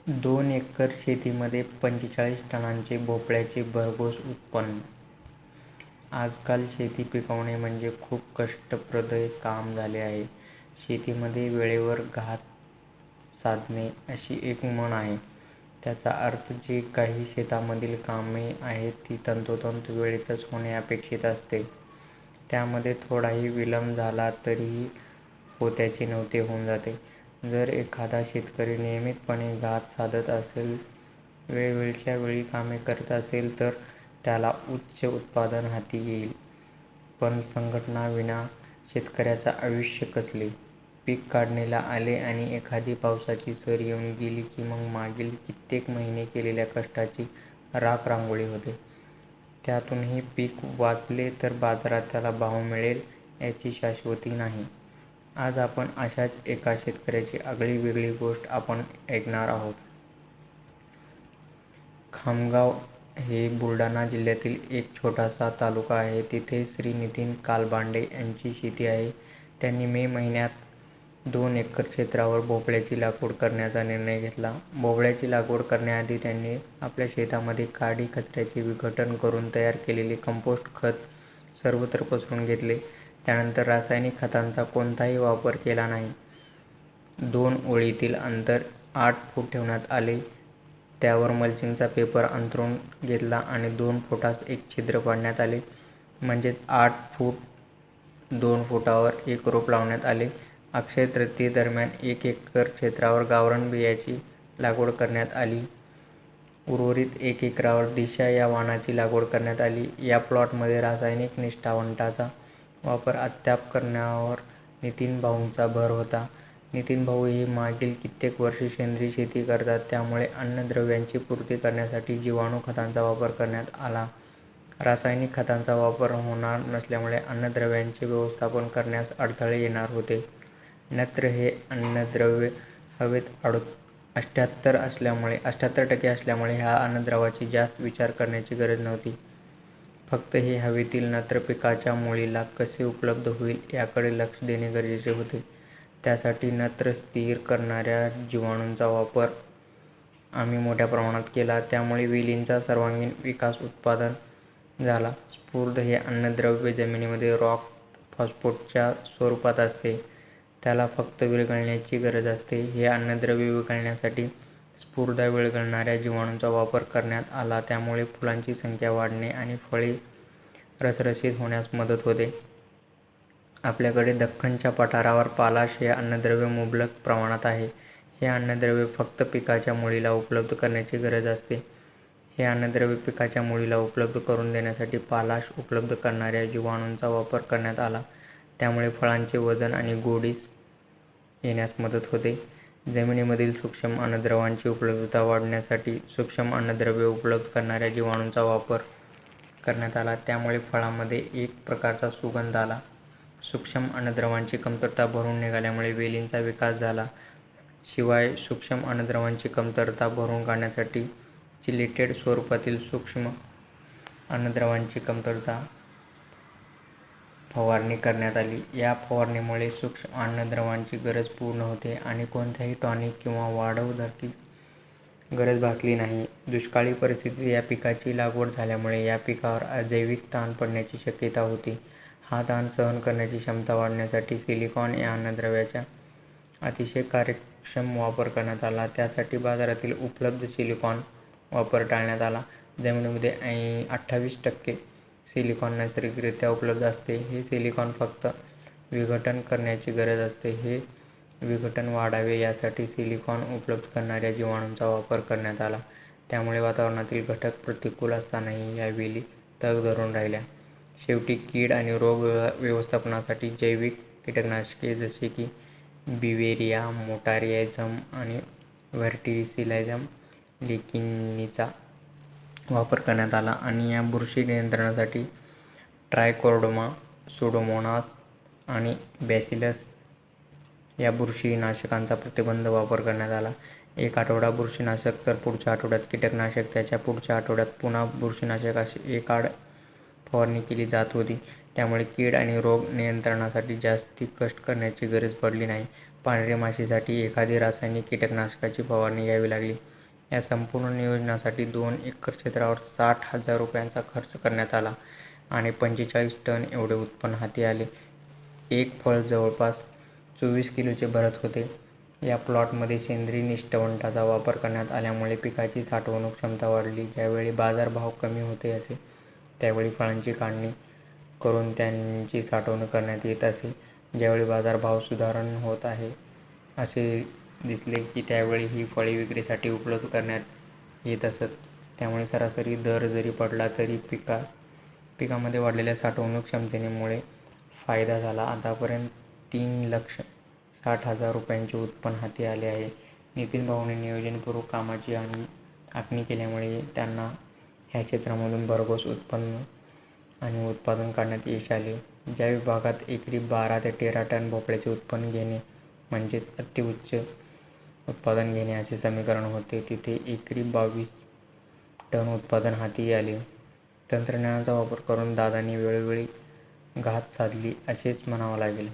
2 acre शेतीमध्ये 45 टनांचे भोपळ्याचे भरघोस उत्पन्न. आजकाल शेती पिकवणे म्हणजे खूप कष्टप्रद काम झाले आहे. शेतीमध्ये वेळेवर घात साधणे अशी एक म्हण आहे. त्याचा अर्थ जे काही शेतामधील कामे आहेत ती तंतोतंत वेळेतच होणे अपेक्षित असते. त्यामध्ये थोडाही विलंब झाला तरीही होत्याचे नव्हते होऊन जाते. जर एखादा शेतकरी नियमितपणे घात साधत असेल, वेळच्या वेळी कामे करत असेल तर त्याला उच्च उत्पादन हाती येईल. पण संघटनाविना शेतकऱ्याचं आयुष्य कसले? पीक काढणीला आले आणि एखादी पावसाची सर येऊन गेली की मग मागील कित्येक महिने केलेल्या कष्टाची राख रांगोळी होते. त्यातूनही पीक वाचले तर बाजारात त्याला भाव मिळेल याची शाश्वती नाही. आज आपण अशाच एका शेतकऱ्याची आगळीवेगळी गोष्ट आपण ऐकणार आहोत. खामगाव हे बुलढाणा जिल्ह्यातील एक छोटासा तालुका आहे. तिथे श्री नितीन कालबांडे यांची शेती आहे. त्यांनी मे महिन्यात 2 एकर क्षेत्रावर भोपळ्याची लागवड करण्याचा निर्णय घेतला. भोपळ्याची लागवड करण्याआधी त्यांनी आपल्या शेतामध्ये काडी कचऱ्याचे विघटन करून तयार केलेले कंपोस्ट खत सर्वत्र पसरून घेतले. त्यानंतर रासायनिक खतांचा कोणताही वापर केला नाही. 2 ओळीतील अंतर 8 फूट ठेवण्यात आले. त्यावर मल्चिंगचा पेपर अंथरून घेतला आणि 2 फुटास एक छिद्र पाडण्यात आले. म्हणजेच 8 फूट 2 फुटावर एक रोप लावण्यात आले. अक्षय तृतीयेदरम्यान 1 एकर क्षेत्रावर गावरान बियाची लागवड करण्यात आली. उर्वरित 1 एकरावर दिशा या वाणाची लागवड करण्यात आली. या प्लॉटमध्ये रासायनिक निष्ठावंताचा वापर अद्याप करण्यावर नितीन भाऊंचा भर होता. नितीन भाऊ हे मागील कित्येक वर्षे सेंद्रिय शेती करतात. त्यामुळे अन्नद्रव्यांची पूर्ती करण्यासाठी जीवाणू खतांचा वापर करण्यात आला. रासायनिक खतांचा वापर होणार नसल्यामुळे अन्नद्रव्यांचे व्यवस्थापन करण्यास अडथळे येणार होते. नत्र हे अन्नद्रव्य हवेत 88% असल्यामुळे ह्या अन्नद्रव्याची जास्त विचार करण्याची गरज नव्हती. फक्त हे हवेतील नत्र पिकाच्या मुळीला कसे उपलब्ध होईल याकडे लक्ष देणे गरजेचे होते. त्यासाठी नत्र स्थिर करणाऱ्या जीवाणूंचा वापर आम्ही मोठ्या प्रमाणात केला. त्यामुळे वेलींचा सर्वांगीण विकास उत्पादन झाला. स्फुरद हे अन्नद्रव्य जमिनीमध्ये रॉक फॉस्फेटच्या स्वरूपात असते. त्याला फक्त विरघळण्याची गरज असते. हे अन्नद्रव्य विरघळण्यासाठी स्फुरदा विरघळणाऱ्या जीवाणूंचा वापर करण्यात आला. त्यामुळे फुलांची संख्या वाढणे आणि फळे रसरशीत होण्यास मदत होते. आपल्याकडे दख्खनच्या पठारावर पालाश हे अन्नद्रव्य मुबलक प्रमाणात आहे. हे अन्नद्रव्य फक्त पिकाच्या मुळीला उपलब्ध करण्याची गरज असते. हे अन्नद्रव्य पिकाच्या मुळीला उपलब्ध करून देण्यासाठी पालाश उपलब्ध करणाऱ्या जीवाणूंचा वापर करण्यात आला. त्यामुळे फळांचे वजन आणि गोडीस येण्यास मदत होते. जमिनीमधील सूक्ष्म अन्नद्रव्यांची उपलब्धता वाढवण्यासाठी सूक्ष्म अन्नद्रव्य उपलब्ध करणाऱ्या जीवाणूंचा वापर करण्यात आला. त्यामुळे फळांमध्ये एक प्रकारचा सुगंध आला. सूक्ष्म अन्नद्रव्यांची कमतरता भरून निघाल्यामुळे वेलींचा विकास झाला. शिवाय सूक्ष्म अन्नद्रव्यांची कमतरता भरून काढण्यासाठी चिलेटेड स्वरूपातील सूक्ष्म अन्नद्रव्यांची कमतरता फवारणी करण्यात आली. या फवारणीमुळे सूक्ष्म अन्नद्रव्यांची गरज पूर्ण होते आणि कोणत्याही टॉनिक किंवा वाढवण्याची गरज भासली नाही. दुष्काळी परिस्थितीत या पिकाची लागवड झाल्यामुळे या पिकावर अजैविक ताण पडण्याची शक्यता होती. हा ताण सहन करण्याची क्षमता वाढवण्यासाठी सिलिकॉन या अन्नद्रव्याचा अतिशय कार्यक्षम वापर करण्यात आला. त्यासाठी बाजारातील उपलब्ध सिलिकॉन वापर टाळण्यात आला. जमिनीमध्ये 28% सिलिकॉन नैसर्गिकरित्या उपलब्ध असते. हे सिलिकॉन फक्त विघटन करण्याची गरज असते. हे विघटन वाढावे यासाठी सिलिकॉन उपलब्ध करणाऱ्या जीवाणूंचा वापर करण्यात आला. त्यामुळे वातावरणातील घटक प्रतिकूल असतानाही या वेली तग धरून राहिल्या. शेवटी कीड आणि रोग व्यवस्थापनासाठी जैविक कीटकनाशके जसे की बिवेरिया, मोटारिझम आणि व्हर्टिसिलाझम लेकिनीचा वापर करण्यात आला आणि या बुरशी नियंत्रणासाठी ट्रायकोडर्मा, सुडोमोनास आणि बॅसिलस या बुरशीनाशकांचा प्रतिबंध वापर करण्यात आला. एक आठवडा बुरशीनाशक तर पुढच्या आठवड्यात कीटकनाशक, त्याच्या पुढच्या आठवड्यात पुन्हा बुरशीनाशक अशी एकाआड फवारणी केली जात होती. त्यामुळे कीड आणि रोग नियंत्रणासाठी जास्ती कष्ट करण्याची गरज पडली नाही. पांढरी माशीसाठी एखादी रासायनिक कीटकनाशकाची फवारणी घ्यावी लागली या संपूर्ण नियोजनासाठी 2 एकर क्षेत्रावर 60,000 रुपयांचा खर्च करण्यात आला आणि 45 टन एवढे उत्पन्न हाती आले. एक फळ जवळपास 24 किलोचे भरत होते. या प्लॉटमध्ये सेंद्रिय निष्ठवंटाचा वापर करण्यात आल्यामुळे पिकाची साठवणूक क्षमता वाढली. ज्यावेळी बाजारभाव कमी होत असे त्यावेळी फळांची काढणी करून त्यांची साठवणूक करण्यात येत असे. ज्यावेळी बाजारभाव सुधारण होत आहे असे दिसले की त्यावेळी ही फळे विक्रीसाठी उपलब्ध करण्यात येत असत. त्यामुळे सरासरी दर जरी पडला तरी पिकामध्ये वाढलेल्या साठवणूक क्षमतेमुळे फायदा झाला. आतापर्यंत 3,60,000 रुपयांचे उत्पन्न हाती आले आहे. नितीन भाऊंनी नियोजनपूर्वक कामाची आखणी केल्यामुळे त्यांना ह्या क्षेत्रामधून भरघोस उत्पन्न आणि उत्पादन काढण्यात यश आले. ज्या विभागात एकरी 12 ते 13 टन भोपळ्याचे उत्पन्न घेणे म्हणजेच अत्युच्च उत्पादन घेणे असे समीकरण होते, तिथे एकरी 22 टन उत्पादन हाती आले. तंत्रज्ञानाचा वापर करून दादांनी वेळोवेळी घात साधली असेच म्हणावं लागेल.